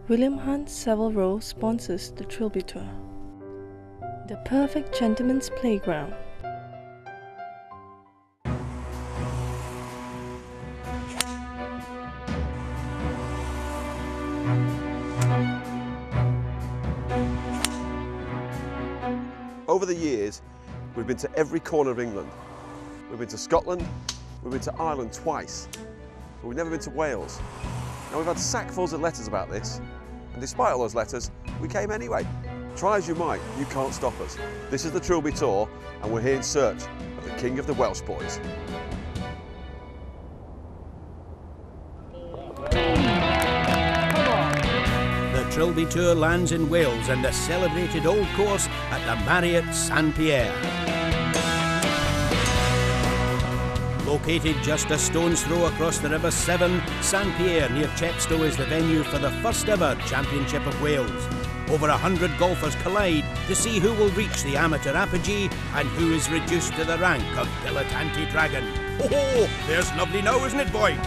William Hunt Savile Row sponsors the Trilby Tour. The perfect gentleman's playground. Over the years, we've been to every corner of England. We've been to Scotland, we've been to Ireland twice, but we've never been to Wales. Now we've had sackfuls of letters about this, and despite all those letters, we came anyway. Try as you might, you can't stop us. This is the Trilby Tour, and we're here in search of the king of the Welsh boys. The Trilby Tour lands in Wales and the celebrated old course at the Marriott St Pierre. Located just a stone's throw across the River Severn, St Pierre near Chepstow is the venue for the first ever Championship of Wales. Over 100 golfers collide to see who will reach the amateur apogee and who is reduced to the rank of dilettante dragon. Oh, there's lovely now, isn't it, boy?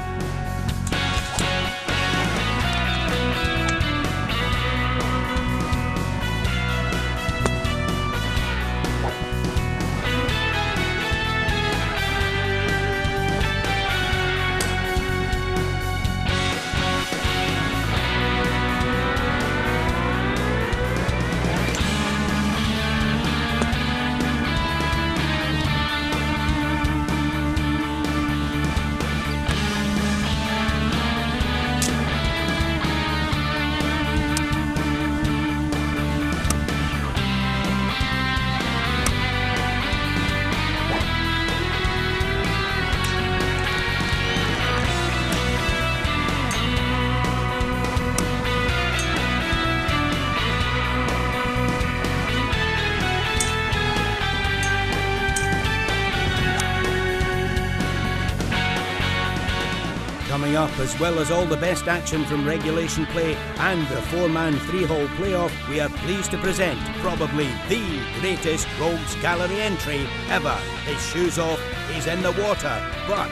Coming up, as well as all the best action from regulation play and the four-man three-hole playoff, we are pleased to present probably the greatest Rogues Gallery entry ever. His shoes off, he's in the water. But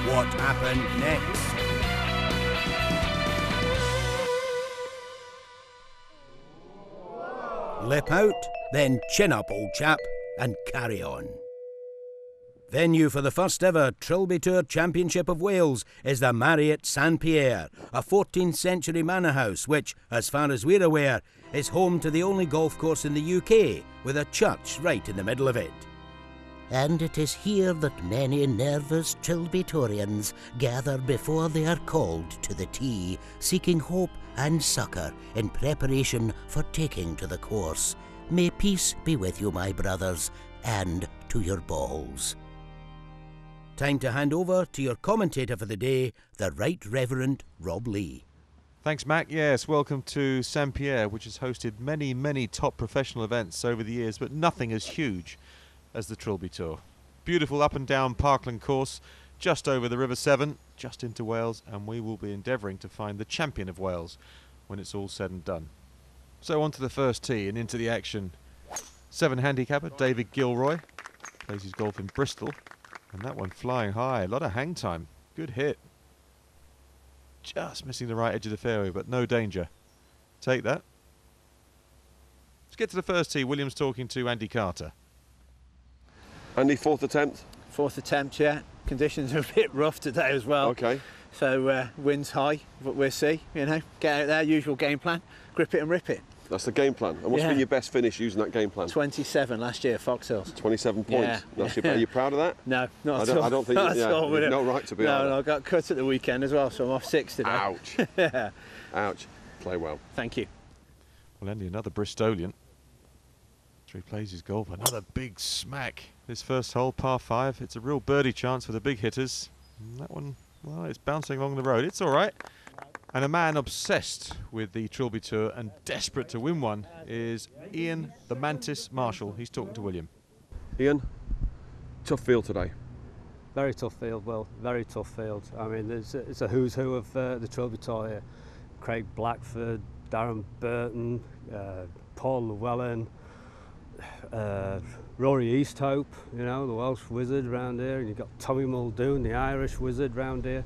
what happened next? Lip out, then chin up, old chap, and carry on. Venue for the first ever Trilby Tour Championship of Wales is the Marriott St Pierre, a 14th century manor house which, as far as we're aware, is home to the only golf course in the UK, with a church right in the middle of it. And it is here that many nervous Trilby Tourians gather before they are called to the tee, seeking hope and succour in preparation for taking to the course. May peace be with you, my brothers, and to your balls. Time to hand over to your commentator for the day, the Right Reverend Rob Lee. Thanks, Mac. Yes, welcome to St Pierre, which has hosted many, many top professional events over the years, but nothing as huge as the Trilby Tour. Beautiful up and down parkland course, just over the River Severn, just into Wales, and we will be endeavouring to find the champion of Wales when it's all said and done. So on to the first tee and into the action. 7 handicapper David Gilroy plays his golf in Bristol. And that one flying high, a lot of hang time. Good hit. Just missing the right edge of the fairway, but no danger. Take that. Let's get to the first tee. William's talking to Andy Carter. Andy, fourth attempt? Fourth attempt, yeah. Conditions are a bit rough today as well. Okay. So wind's high, but we'll see, you know. Get out there, usual game plan, grip it and rip it. That's the game plan. And what's been your best finish using that game plan? 27 last year, Fox Hills. 27 points. Yeah. Are you proud of that? No, not at all. I don't think you've no right to be on. No, I got cut at the weekend as well, so I'm off 6 today. Ouch. Yeah. Ouch. Play well. Thank you. Well, Andy, another Bristolian. After he plays his golf, another big smack. This first hole, par 5. It's a real birdie chance for the big hitters. And that one, well, it's bouncing along the road. It's all right. And a man obsessed with the Trilby Tour and desperate to win one is Ian the Mantis Marshall. He's talking to William. Ian, tough field today. Very tough field, well, very tough field. I mean, it's a who's who of the Trilby Tour here. Craig Blackford, Darren Burton, Paul Llewellyn, Rory EASTHOPE, you know, the Welsh wizard round here, and you've got Tommy Muldoon, the Irish wizard round here.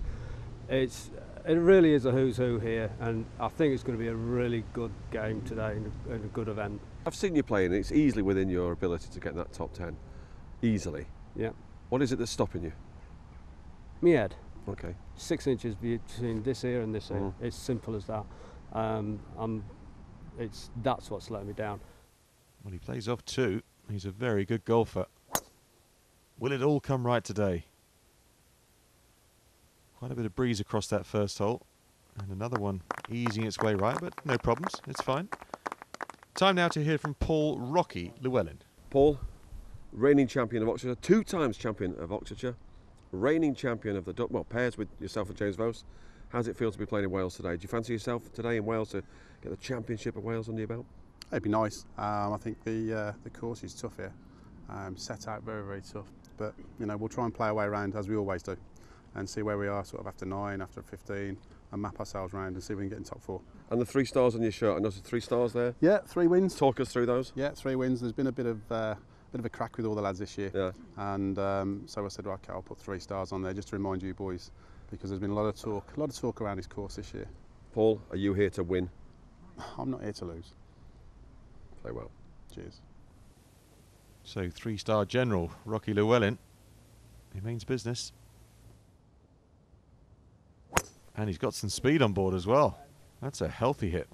It's It really is a who's who here, and I think it's going to be a really good game today and a good event. I've seen you playing, it's easily within your ability to get in that top 10. Easily. Yeah. What is it that's stopping you? Me head. Okay. 6 inches between this ear and this ear. It's simple as that. That's what's letting me down. Well, he plays off 2. He's a very good golfer. Will it all come right today? Quite a bit of breeze across that first hole. And another one easing its way right, but no problems. It's fine. Time now to hear from Paul Rocky Llewellyn. Paul, reigning champion of Oxfordshire, 2 times champion of Oxfordshire, reigning champion of the pairs with yourself and James Vose. How does it feel to be playing in Wales today? Do you fancy yourself today in Wales to get the championship of Wales under your belt? It'd be nice. I think the course is tough here. Set out very, very tough. But you know, we'll try and play our way around as we always do, and see where we are sort of after 9, after 15, and map ourselves around and see if we can get in top 4. And the 3 stars on your shirt, I noticed 3 stars there. Yeah, 3 wins. Talk us through those. Yeah, 3 wins. There's been a bit of a crack with all the lads this year. Yeah. And so I said, right, okay, I'll put 3 stars on there just to remind you boys, because there's been a lot of talk around this course this year. Paul, are you here to win? I'm not here to lose. Play well. Cheers. So 3-star general Rocky Llewellyn. He means business. And he's got some speed on board as well. That's a healthy hit.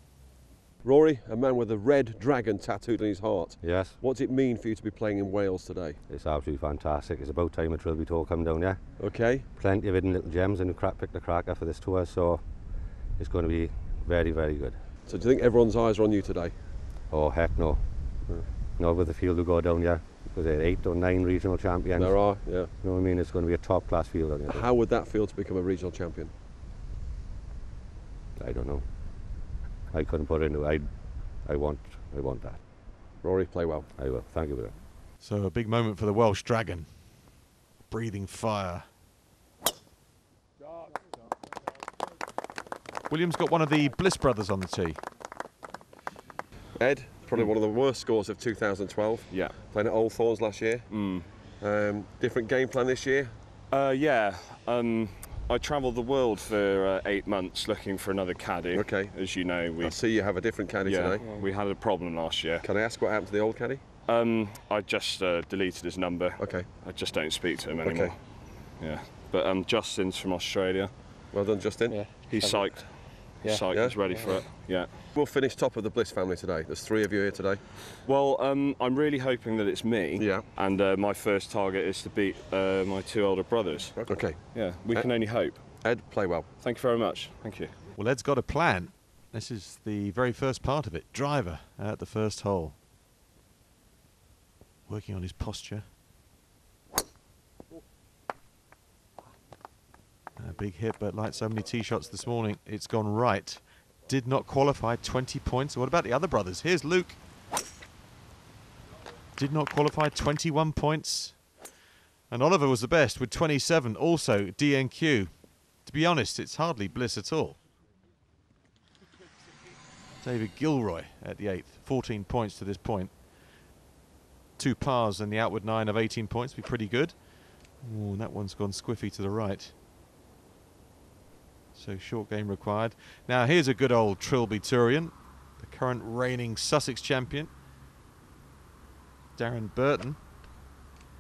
Rory, a man with a red dragon tattooed on his heart. Yes. What's it mean for you to be playing in Wales today? It's absolutely fantastic. It's about time a Trilby tour come down, yeah? Okay. Plenty of hidden little gems and picked the cracker for this tour, so it's going to be very, very good. So do you think everyone's eyes are on you today? Oh, heck no. Not with the field who go down, yeah. Was there 8 or 9 regional champions? There are, yeah. You know what I mean? It's going to be a top-class field on here. How would that feel to become a regional champion? I don't know. I couldn't put it into it. I want that. Rory, play well. I will. Thank you for that. So a big moment for the Welsh Dragon. Breathing fire. William's got one of the Bliss brothers on the tee. Ed, probably one of the worst scores of 2012. Yeah. Playing at Old Thorns last year. Different game plan this year? Yeah. I travelled the world for 8 months looking for another caddy. Okay. As you know, I see you have a different caddy today. We had a problem last year. Can I ask what happened to the old caddy? I just deleted his number. Okay. I just don't speak to him anymore. Okay. Yeah. But Justin's from Australia. Well done, Justin. Yeah. He's psyched. He's psyched. He's ready for it. Yeah. We'll finish top of the Bliss family today. There's 3 of you here today. Well, I'm really hoping that it's me. Yeah. And my first target is to beat my 2 older brothers. Okay. Yeah. We can only hope. Ed, play well. Thank you very much. Thank you. Well, Ed's got a plan. This is the very first part of it. Driver at the first hole. Working on his posture. A big hit, but like so many tee shots this morning, it's gone right. Did not qualify, 20 points. What about the other brothers? Here's Luke. Did not qualify, 21 points. And Oliver was the best with 27, also DNQ. To be honest, it's hardly Bliss at all. David Gilroy at the 8th, 14 points to this point. 2 pars and the outward 9 of 18 points, be pretty good. Oh, and that one's gone squiffy to the right. So short game required. Now here's a good old Trilby Tourian, the current reigning Sussex champion, Darren BURTON.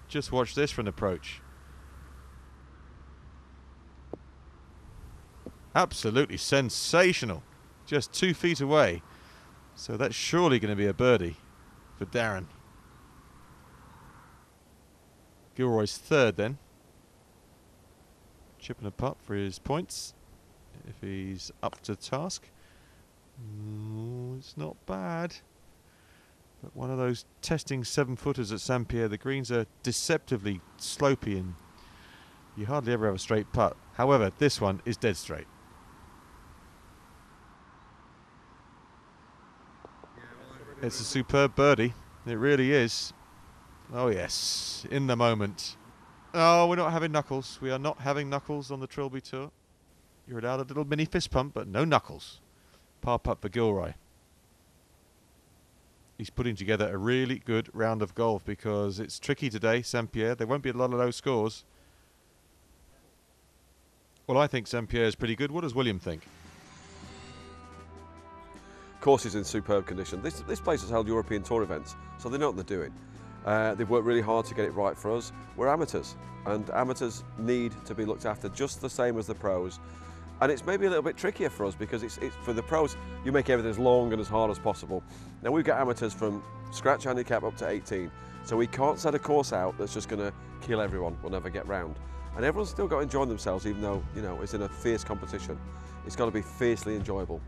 Just watch this from approach. Absolutely sensational. Just 2 feet away. So that's surely going to be a birdie for Darren. Gilroy's 3rd then. Chipping a putt for his points. If he's up to task. It's not bad. But one of those testing 7-footers at St Pierre. The greens are deceptively slopey and you hardly ever have a straight putt. However, this one is dead straight. It's a superb birdie. It really is. Oh yes, in the moment. Oh, we're not having knuckles. We are not having knuckles on the Trilby Tour. You're allowed a little mini fist pump, but no knuckles. Par putt for Gilroy. He's putting together a really good round of golf because it's tricky today, St Pierre. There won't be a lot of low scores. Well, I think St Pierre is pretty good. What does William think? Course is in superb condition. This place has held European Tour events, so they know what they're doing. They've worked really hard to get it right for us. We're amateurs, and amateurs need to be looked after just the same as the pros. And it's maybe a little bit trickier for us because it's for the pros, you make everything as long and as hard as possible. Now we've got amateurs from scratch handicap up to 18, so we can't set a course out that's just going to kill everyone. We'll never get round. And everyone's still got to enjoy themselves, even though, you know, it's in a fierce competition. It's got to be fiercely enjoyable.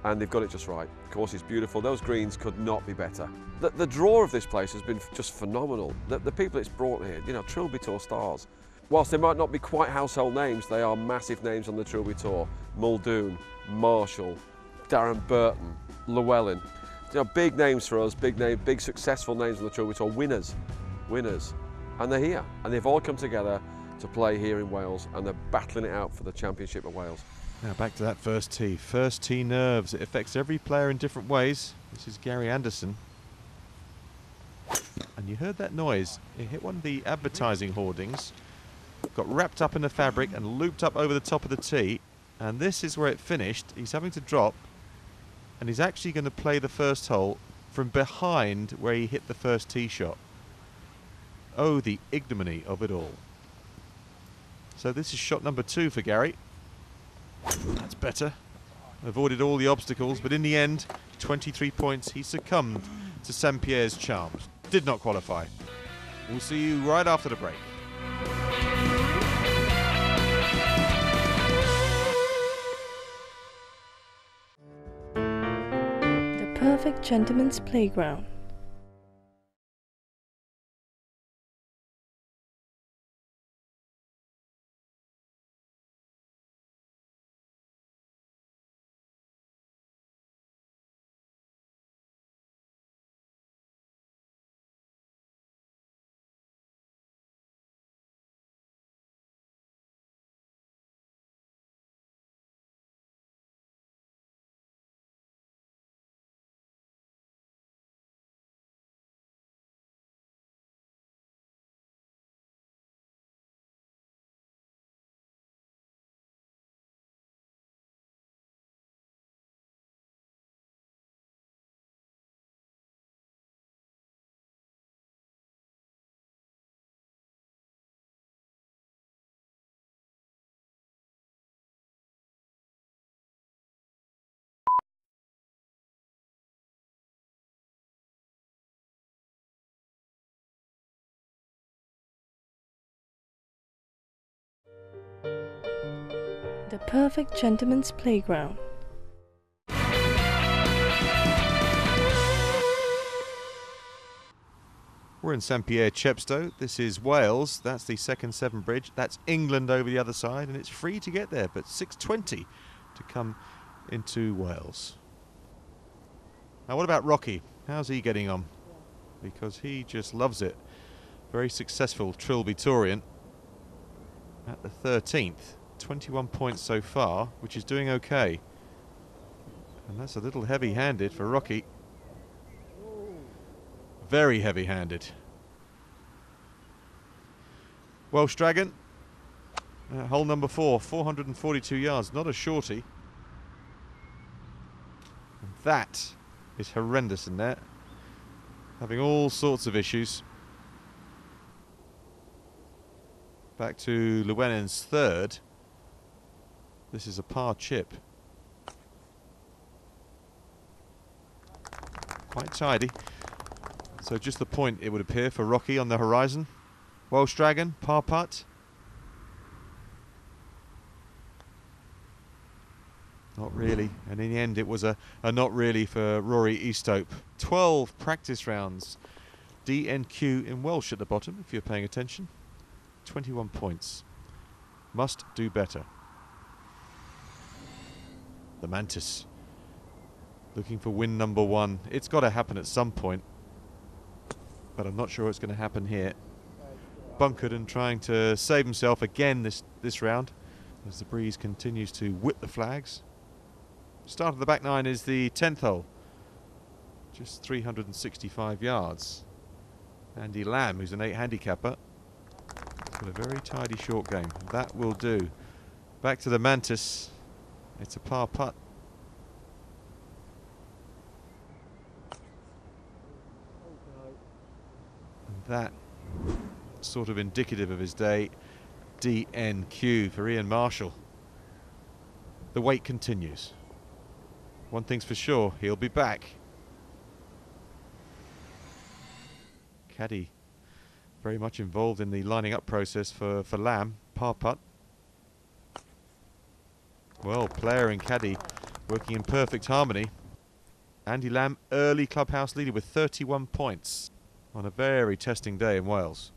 And they've got it just right. The course is beautiful. Those greens could not be better. The draw of this place has been just phenomenal. The people it's brought here, you know, Trilby Tour stars. Whilst they might not be quite household names, they are massive names on the Trilby Tour. Muldoon, Marshall, Darren BURTON, LLEWELLYN. You know, big names for us, big successful names on the Trilby Tour, winners. And they're here, and they've all come together to play here in Wales, and they're battling it out for the Championship of Wales. Now back to that first tee. First tee nerves. It affects every player in different ways. This is Gary Anderson. And you heard that noise. It hit one of the advertising hoardings, got wrapped up in the fabric and looped up over the top of the tee. And this is where it finished. He's having to drop, and he's actually going to play the first hole from behind where he hit the first tee shot. Oh, the ignominy of it all. So this is shot number 2 for Gary. That's better. Avoided all the obstacles, but in the end, 23 points. He succumbed to St Pierre's charms. Did not qualify. We'll see you right after the break. The perfect gentleman's playground. The perfect gentleman's playground. We're in St Pierre, Chepstow. This is Wales. That's the second Severn Bridge. That's England over the other side, and it's free to get there, but 6:20 to come into Wales. Now, what about Rocky? How's he getting on? Because he just loves it. Very successful Trilby Tourian at the 13th. 21 points so far, which is doing okay. And that's a little heavy-handed for Rocky. Very heavy-handed. Welsh Dragon, hole number 4, 442 yards, not a shorty. And that is horrendous in there, having all sorts of issues. Back to Llewellyn's third. This is a par chip. Quite tidy. So just the point, it would appear, for Rocky on the horizon. Welsh Dragon, par putt. Not really. And in the end, it was a not really for Rory EASTHOPE. 12 practice rounds. DNQ in Welsh at the bottom, if you're paying attention. 21 points. Must do better. The Mantis. Looking for win number 1. It's got to happen at some point, but I'm not sure it's going to happen here. Bunkered and trying to save himself again this round as the breeze continues to whip the flags. Start of the back 9 is the 10th hole. Just 365 yards. Andy Lamb, who's an 8 handicapper, got a very tidy short game. That will do. Back to the Mantis. It's a par putt. And that sort of indicative of his day. DNQ for Ian Marshall. The wait continues. One thing's for sure, he'll be back. Caddy very much involved in the lining up process for Lamb. Par putt. Well, player and caddy working in perfect harmony. Andy Lamb, early clubhouse leader with 31 points on a very testing day in Wales.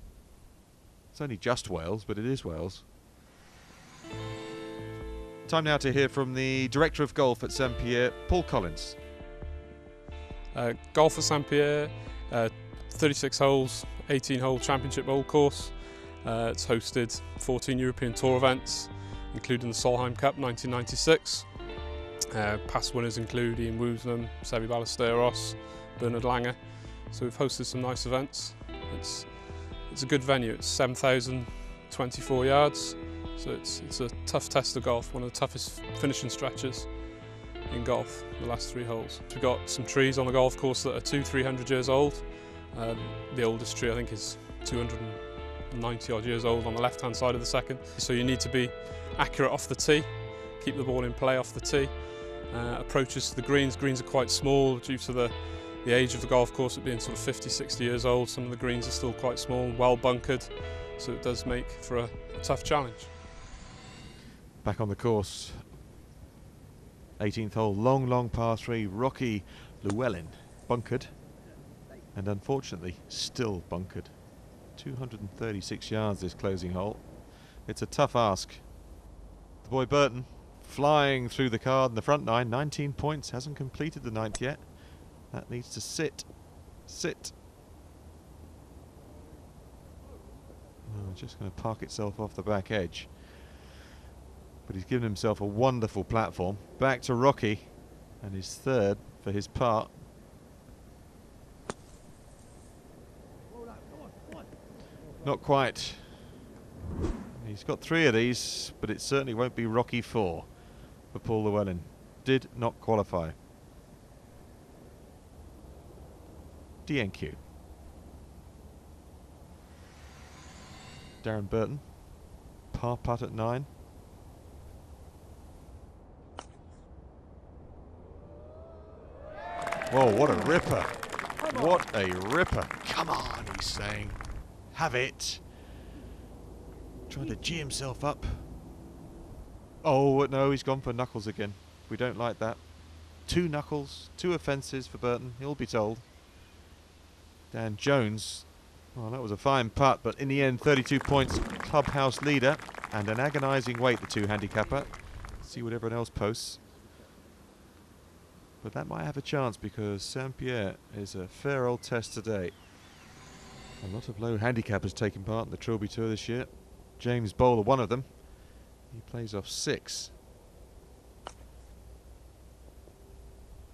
It's only just Wales, but it is Wales. Time now to hear from the Director of Golf at St Pierre, Paul Collins. Golf at St Pierre, 36 holes, 18-hole championship bowl course. It's hosted 14 European Tour events, including the Solheim Cup 1996. Past winners include Ian Woosnam, Seve Ballesteros, Bernard Langer. So we've hosted some nice events. It's a good venue. It's 7,024 yards. So it's a tough test of golf, one of the toughest finishing stretches in golf, the last 3 holes. We've got some trees on the golf course that are 300 years old. The oldest tree I think is 290 odd years old on the left hand side of the second. So you need to be accurate off the tee, keep the ball in play off the tee. Approaches to the greens are quite small due to the age of the golf course, it being sort of 50, 60 years old. Some of the greens are still quite small, well bunkered, so it does make for a tough challenge. Back on the course, 18th hole, long par 3, Rory EASTHOPE, bunkered, and unfortunately still bunkered. 236 yards this closing hole. It's a tough ask. The boy Burton flying through the card in the front 9, 19 points, hasn't completed the 9th yet. That needs to sit. Oh, just going to park itself off the back edge. But he's given himself a wonderful platform. Back to Rocky and his 3rd for his part. Not quite. He's got 3 of these, but it certainly won't be Rocky 4 for Paul Llewellyn. Did not qualify. DNQ. Darren BURTON, par putt at 9. Whoa, what a ripper. What a ripper. Come on, he's saying. Have it. Trying to G himself up. Oh, no, he's gone for knuckles again. We don't like that. 2 knuckles, 2 offences for Burton, he'll be told. Dan Jones, well, that was a fine putt, but in the end, 32 points, clubhouse leader, and an agonising wait, the 2 handicapper. See what everyone else posts. But that might have a chance because St Pierre is a fair old test today. A lot of low handicappers taking part in the Trilby Tour this year. James Bowler, one of them. He plays off 6.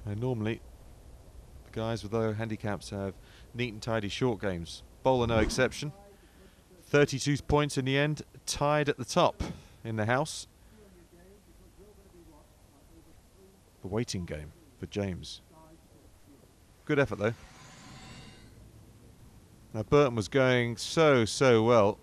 And normally, the guys with low handicaps have neat and tidy short games. Bowler no exception. 32 points in the end, tied at the top in the house. The waiting game for James. Good effort though. Now Burton was going so well.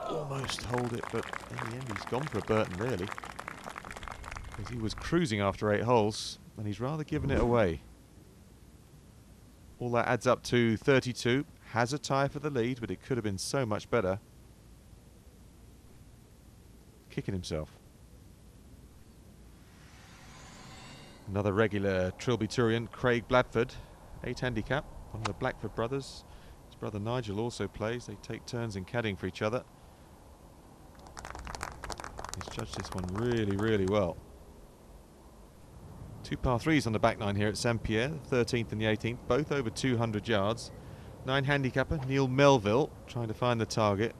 Almost hold it, but in the end he's gone for a Burton really. Because he was cruising after 8 holes and he's rather given it away. All that adds up to 32. Has a tie for the lead, but it could have been so much better. Kicking himself. Another regular Trilby Tourian, Craig Bladford, 8 handicap, one of the Blackford brothers. His brother Nigel also plays. They take turns in caddying for each other. He's judged this one really well. 2 par 3s on the back 9 here at St Pierre, the 13th and the 18th, both over 200 yards. 9 handicapper, Neil Melville, trying to find the target.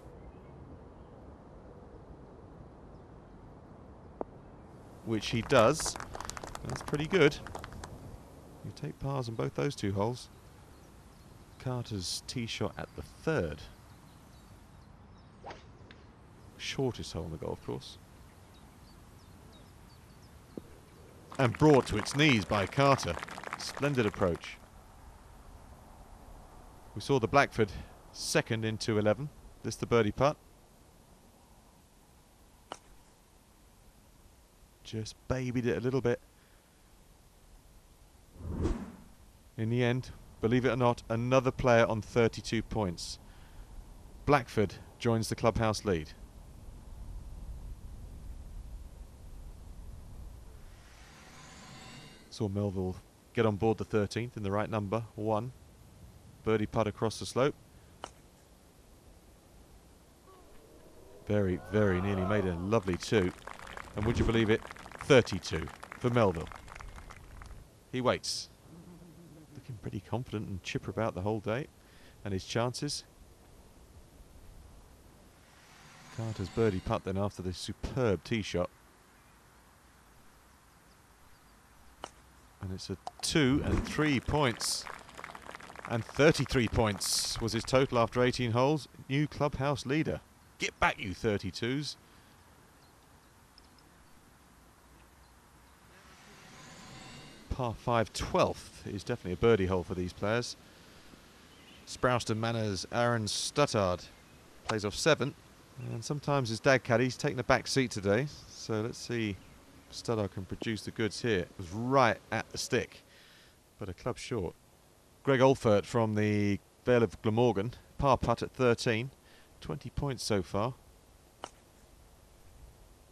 Which he does. That's pretty good. You take pars on both those 2 holes. Carter's tee shot at the third. Shortest hole in the golf course. And brought to its knees by Carter. Splendid approach. We saw the Blackford second into 11. This the birdie putt. Just babied it a little bit. In the end, believe it or not, another player on 32 points. Blackford joins the clubhouse lead. Saw Melville get on board the 13th in the right number, 1. Birdie putt across the slope. Very, very nearly made a lovely 2. And would you believe it, 32 for Melville. He waits. Looking pretty confident and chipper about the whole day. And his chances. Carter's birdie putt then after this superb tee shot. And it's a 2 and 3 points. And 33 points was his total after 18 holes. New clubhouse leader. Get back, you 32s. Par 5 12th is definitely a birdie hole for these players. Sprouston Manor's Aaron Stuttard plays off 7. And sometimes his dad caddy's taking a back seat today. So let's see if Stuttard can produce the goods here. It was right at the stick, but a club short. Greg Olphert from the Vale of Glamorgan, par putt at 13. 20 points so far.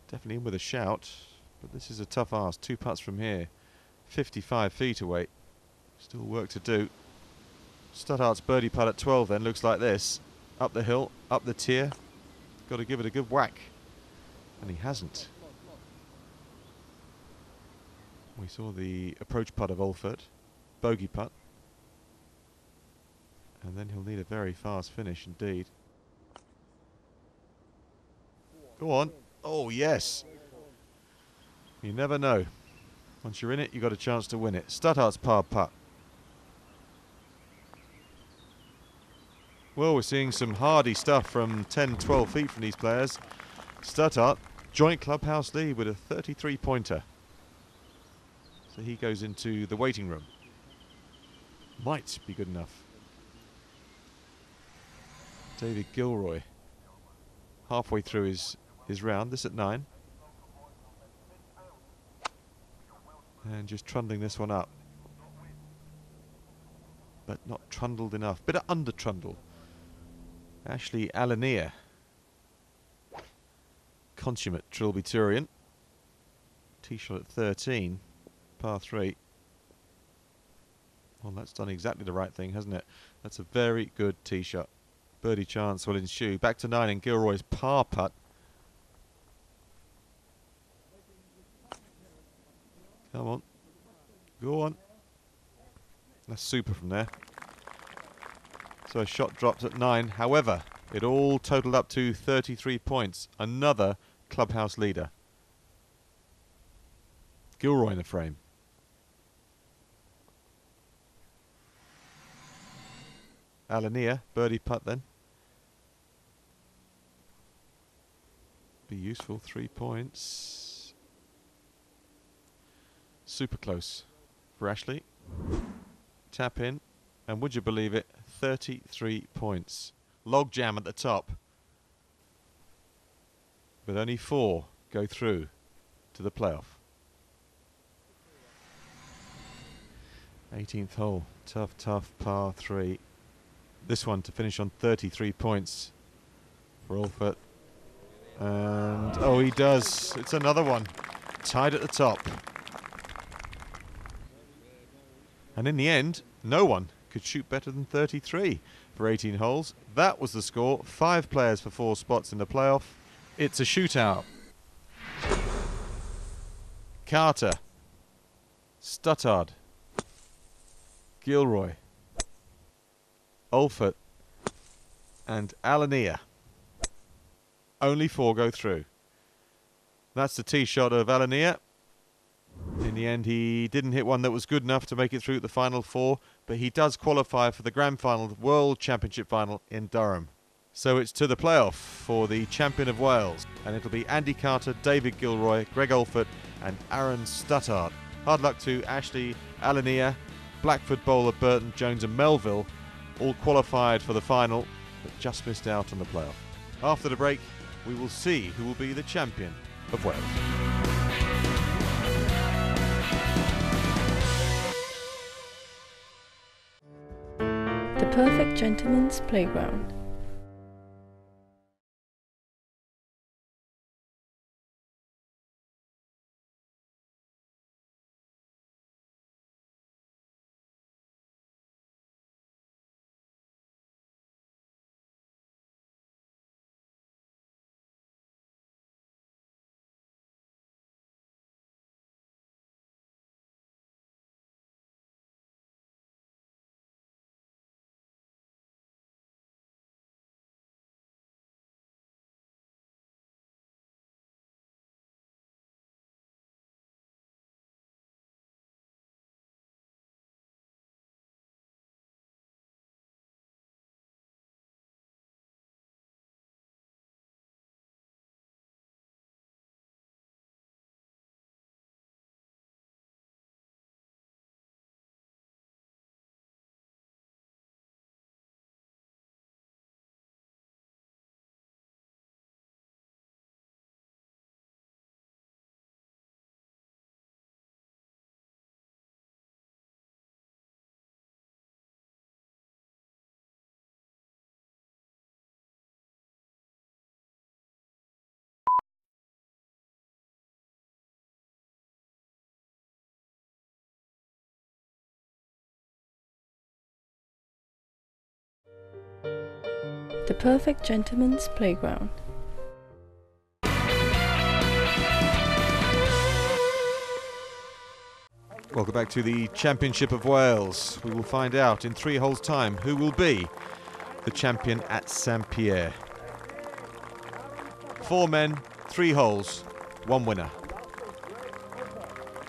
Definitely in with a shout, but this is a tough ask. 2 putts from here. 55 feet away. Still work to do. Stuttard's birdie putt at 12 then looks like this. Up the hill, up the tier. Got to give it a good whack. And he hasn't. We saw the approach putt of Olphert. Bogey putt. And then he'll need a very fast finish indeed. Go on. Oh, yes. You never know. Once you're in it, you've got a chance to win it. Stuttard's par putt. Well, we're seeing some hardy stuff from 10, 12 feet from these players. Stuttard, joint clubhouse lead with a 33-pointer. So he goes into the waiting room. Might be good enough. David Gilroy, halfway through his round, this at 9. And just trundling this one up. But not trundled enough. Bit of under trundle. Ashley ALINIA. Consummate Trilby Turian. Tee shot at 13. Par 3. Well, that's done exactly the right thing, hasn't it? That's a very good tee shot. Birdie chance will ensue. Back to 9 in Gilroy's par putt. Come on. Go on. That's super from there. So a shot drops at 9. However, it all totaled up to 33 points. Another clubhouse leader. Gilroy in the frame. ALINIA, birdie putt then. Be useful, 3 points. Super close for Ashley. Tap in, and would you believe it, 33 points. Log jam at the top. But only 4 go through to the playoff. 18th hole, tough par 3. This one to finish on 33 points for Olphert. And, oh, he does. It's another one. Tied at the top. And in the end, no one could shoot better than 33 for 18 holes. That was the score. 5 players for 4 spots in the playoff. It's a shootout. Carter. Stuttard. Gilroy. Olphert. And ALINIA. Only 4 go through. That's the tee shot of ALINIA. In the the end, he didn't hit one that was good enough to make it through the final four, but he does qualify for the grand final, the World Championship final in Durham. So it's to the playoff for the champion of Wales, and it'll be Andy Carter, David Gilroy, Greg OLPHERT and Aaron Stuttard. Hard luck to Ashley, ALINIA, Blackford bowler Burton, Jones and Melville, all qualified for the final, but just missed out on the playoff. After the break, we will see who will be the champion of Wales. The Perfect Gentleman's Playground. The Perfect Gentleman's Playground. Welcome back to the Championship of Wales. We will find out in 3 holes' time who will be the champion at St Pierre. 4 men, 3 holes, 1 winner.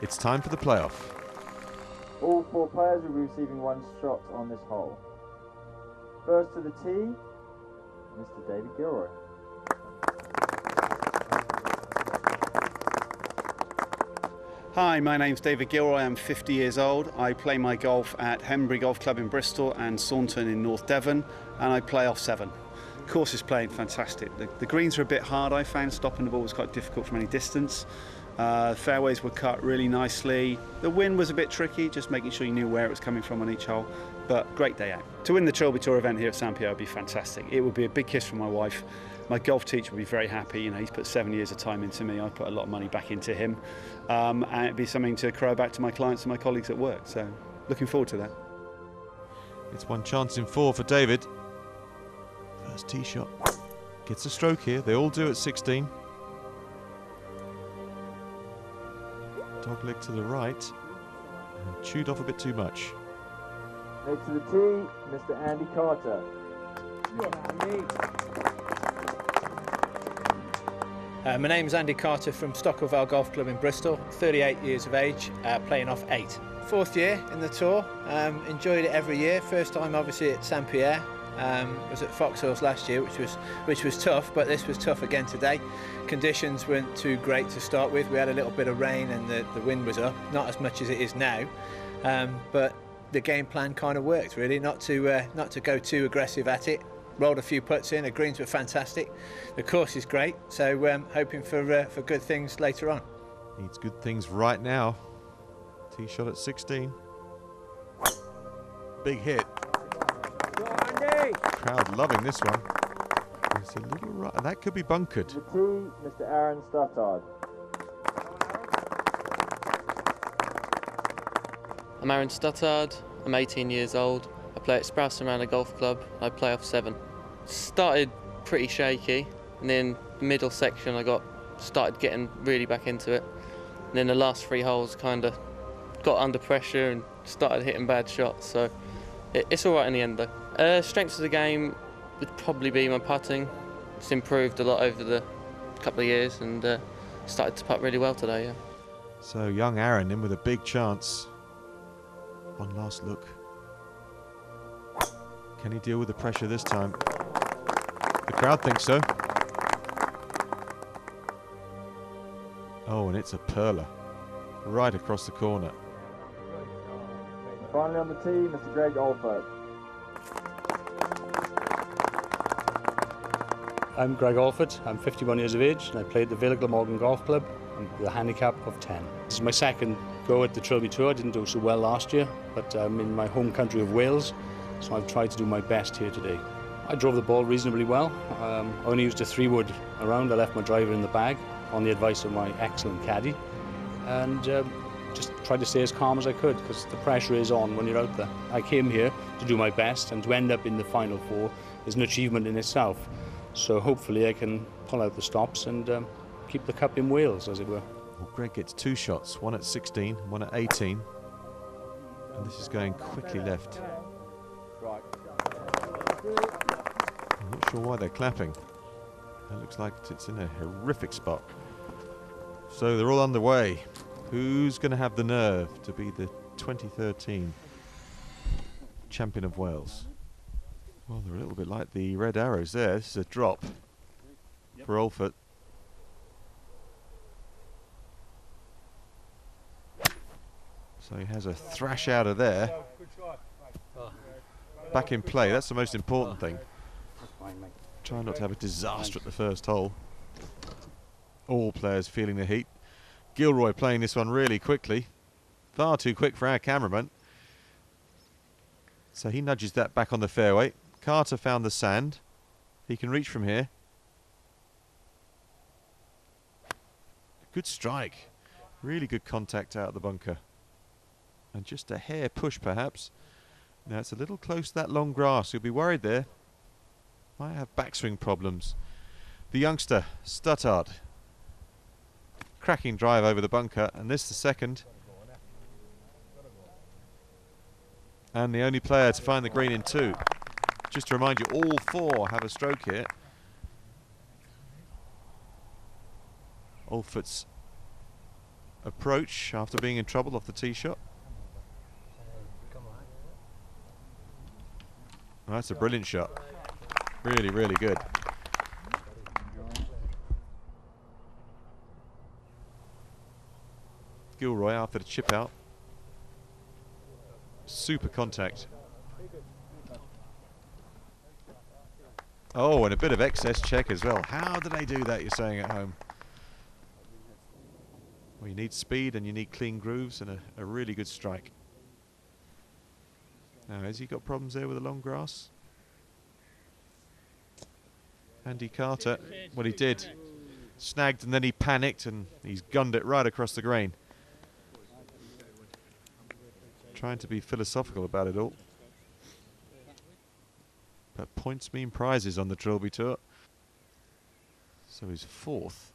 It's time for the playoff. All 4 players will be receiving 1 shot on this hole. First to the tee, Mr. David Gilroy. Hi, my name's David Gilroy. I'm 50 years old. I play my golf at Henbury Golf Club in Bristol and Saunton in North Devon, and I play off 7. Course is playing fantastic. The greens are a bit hard, I found. Stopping the ball was quite difficult from any distance. Fairways were cut really nicely. The wind was a bit tricky, just making sure you knew where it was coming from on each hole, but great day out. To win the Trilby Tour event here at St Pierre would be fantastic. It would be a big kiss from my wife. My golf teacher would be very happy. You know, he's put 7 years of time into me. I put a lot of money back into him. And it'd be something to crow back to my clients and my colleagues at work. So looking forward to that. It's 1 chance in 4 for David. First tee shot. Gets a stroke here. They all do at 16. Dog leg to the right. And chewed off a bit too much. Next to the tee, Mr. Andy Carter. My name's Andy Carter from Stockwell Golf Club in Bristol, 38 years of age, playing off 8. 4th year in the tour, enjoyed it every year. First time obviously at St Pierre, was at Foxhills last year, which was tough, but this was tough again today. Conditions weren't too great to start with. We had a little bit of rain and the wind was up, not as much as it is now, but the game plan kind of worked really, not to go too aggressive at it. Rolled a few putts in, the greens were fantastic. The course is great, so hoping for good things later on. Needs good things right now. Tee shot at 16. Big hit. Crowd loving this one. It's a little right, and that could be bunkered. The tee, Mr. Aaron Stuttard. I'm Aaron Stuttard. I'm 18 years old. I play at Sprouse Manor Golf Club. I play off 7. Started pretty shaky, and then the middle section I started getting really back into it. And then the last 3 holes kind of got under pressure and started hitting bad shots. So it's all right in the end though. Strengths of the game would probably be my putting. It's improved a lot over the couple of years and started to putt really well today. Yeah. So young Aaron in with a big chance. One last look. Can he deal with the pressure this time? The crowd thinks so. Oh, and it's a perler. Right across the corner. Finally on the tee, Mr. Greg OLPHERT. I'm Greg OLPHERT, I'm 51 years of age and I play at the Vale of Glamorgan Golf Club with a handicap of 10. This is my second go at the Trilby Tour. I didn't do so well last year, but I'm in my home country of Wales, so I've tried to do my best here today. I drove the ball reasonably well. I only used a 3-wood around. I left my driver in the bag on the advice of my excellent caddy, and just tried to stay as calm as I could because the pressure is on when you're out there. I came here to do my best, and to end up in the final four is an achievement in itself. So hopefully I can pull out the stops and keep the cup in Wales, as it were. Well, Greg gets 2 shots, one at 16, one at 18. And this is going quickly left. I'm not sure why they're clapping. It looks like it's in a horrific spot. So they're all underway. Who's going to have the nerve to be the 2013 champion of Wales? Well, they're a little bit like the red arrows there. This is a drop for OLPHERT. So he has a thrash out of there. Back in play, that's the most important thing. Try not to have a disaster at the first hole. All players feeling the heat. Gilroy playing this one really quickly. Far too quick for our cameraman. So he nudges that back on the fairway. Carter found the sand. He can reach from here. Good strike. Really good contact out of the bunker. And just a hair push perhaps. Now it's a little close to that long grass. You'll be worried there. Might have backswing problems. The youngster, STUTTARD. Cracking drive over the bunker, and this the second. And the only player to find the green in 2. Just to remind you, all 4 have a stroke here. OLPHERT's approach after being in trouble off the tee shot. Oh, that's a brilliant shot. Really, really good. Gilroy after the chip out. Super contact. Oh, and a bit of excess check as well. How do they do that, you're saying at home? Well, you need speed and you need clean grooves and a really good strike. Now, has he got problems there with the long grass? Andy Carter, well, he did. Snagged and then he panicked and he's gunned it right across the green. Trying to be philosophical about it all. But points mean prizes on the Trilby Tour. So he's 4th.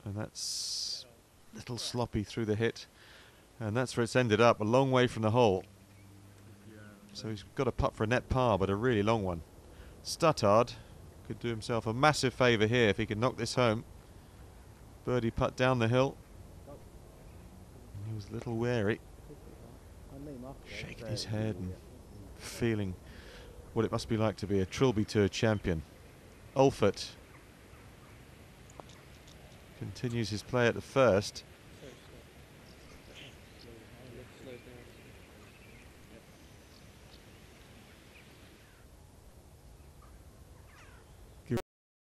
And that's a little sloppy through the hit. And that's where it's ended up, a long way from the hole. So he's got a putt for a net par, but a really long one. STUTTARD could do himself a massive favour here if he can knock this home. Birdie putt down the hill. And he was a little wary. Shaking his head and feeling what it must be like to be a Trilby Tour champion. OLPHERT continues his play at the first.